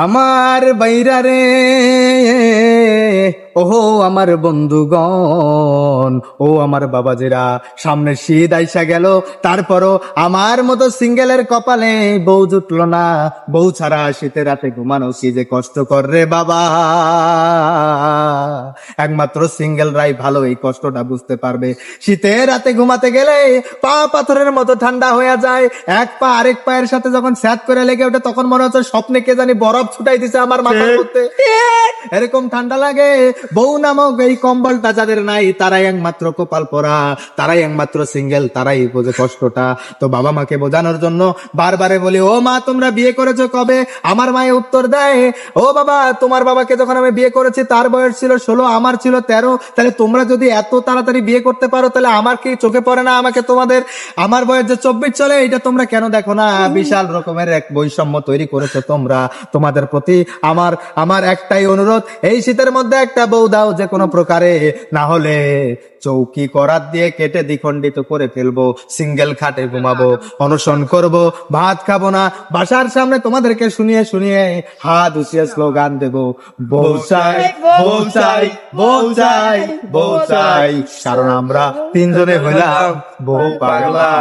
আমার বাইরা রে, ওহো আমার বন্ধুগণ, ও আমার বাবাজিরা, সামনে শীত আইসা গেল, তারপরও আমার মতো সিঙ্গেলের কপালে বউ জুটলো না। বউ ছাড়া শীতের রাতে ঘুমানো কি যে কষ্টকর রে বাবা। একমাত্র সিঙ্গেল রাই ভালো এই কষ্টটা বুঝতে পারবে। শীতের রাতে ঘুমাতে গেলে পা পাথরের মতো ঠান্ডা হয়ে যায়। এক পা আরেক পায়ের সাথে যখন স্যাত করে লেগে ওঠে, তখন মনে হচ্ছে স্বপ্নে কে জানি বরফ ছুটাই দিছে আমার মাথার মধ্যে, এরকম ঠান্ডা লাগে। বউ নামক এই কম্বলটা যাদের নাই, তারাই একমাত্র কপাল পরা, তারাই একমাত্র সিঙ্গেল, তারাই বোঝে কষ্টটা। তো বাবা মাকে বোঝানোর জন্য বারবারে বলি, ও মা তোমরা বিয়ে করেছো কবে? আমার মায়ে উত্তর দেয়, ও বাবা তোমার বাবাকে যখন আমি বিয়ে করেছি তার বয়স ছিল 16, আমার ছিল 13। তাহলে তোমরা যদি এত তাড়াতাড়ি বিয়ে করতে পারো, তাহলে আমার কি চোখে পড়ে না আমাকে তোমাদের? আমার বয়স যে 24 চলে, এটা তোমরা কেন দেখো না? বিশাল রকমের এক বৈষম্য তৈরি করেছো তোমরা। তোমাদের প্রতি আমার আমার একটাই অনুরোধ, এই শীতের মধ্যে একটা বউ দাও যে কোনো প্রকারে, না হলে চৌকি করাত দিয়ে কেটে দ্বিখণ্ডিত করে ফেলবো, সিঙ্গেল খাটে ঘুমাবো, অনশন করব, ভাত খাবো না, বাসার সামনে তোমাদেরকে শুনিয়ে শুনিয়ে হাত উঠিয়ে স্লোগান দেব, বউ চাই বউ চাই বউ চাই বউ চাই, কারণ আমরা তিনজনে হইলাম বউ পাগলা।